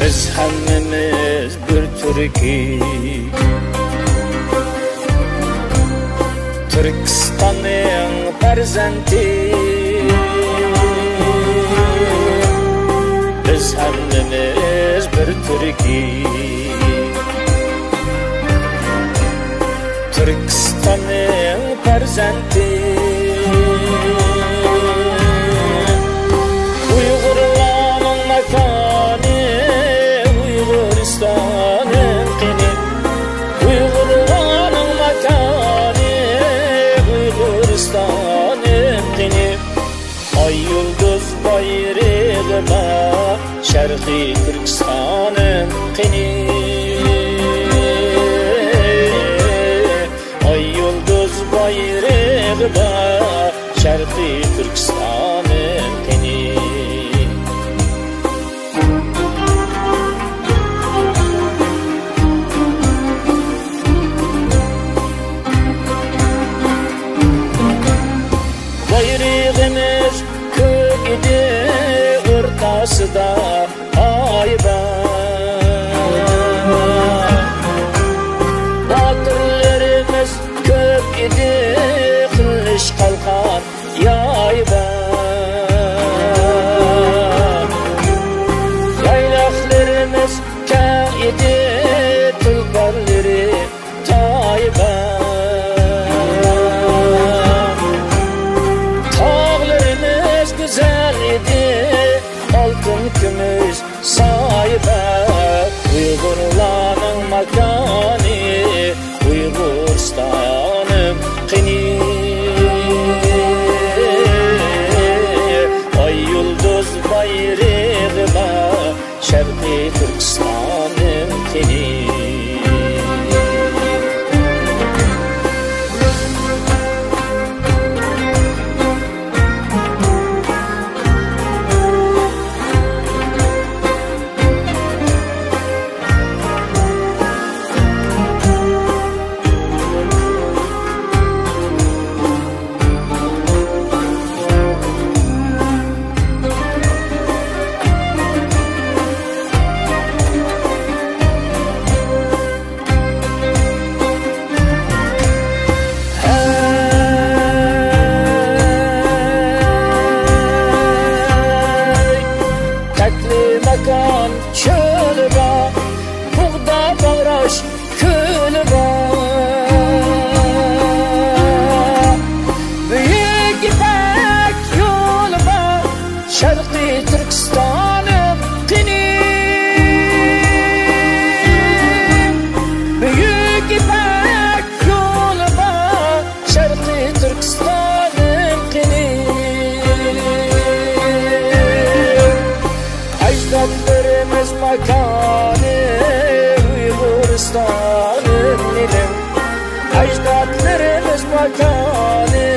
Biz hammamiz bir Türki, Türkistan'ın farzandi. Biz hammamiz bir Türki, Türkistan'ın farzandi. Uygurlarning makoni, Uyg'uristonning qini. Uygurlarning makoni, Uyg'uristonning qini. Ay yulduz bayrog'ima, Sharqiy Turkistonning qini. Ay yulduz bayrog'ima, Sharqiy Turkistonning qini. Bayrog'imiz ko'k edi, o'rtasida oy bor. Botirlarimiz ko'p edi, qilish qalqon yoy bor. Yayloqlarimiz keng edi, tulporlari toy bor. Güzel idi, altın kumush soyba. Uyg'urlarning makoni, Uyg'uristonim qini. Ay yulduz bayrog'ima, Sharqiy Turkistonim qini. Makan çölü var, buğda bağraş kölü var. Büyük İpek yolu var, Şarkı Türkistan'ım qini. Büyük İpek yolu var, Şarkı Türkistan'ım qini. Ecdatlarımız makani, Uyg'uristonim nilim. Ecdatlarımız makani,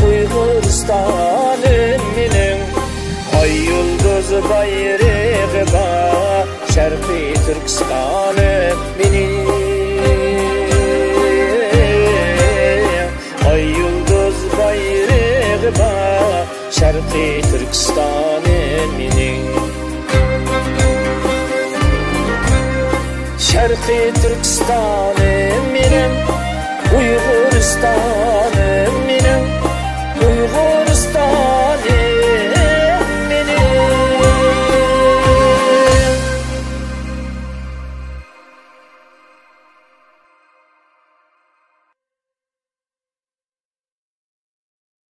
Uyg'uristonim nilim. Ay yulduz bayrog'ima, Sharqiy Turkistonim mening. Ay yulduz bayrog'ima, Sharqiy Turkistonim mening. Sharqiy Turkistonim mening, Uyg'uristonim mening.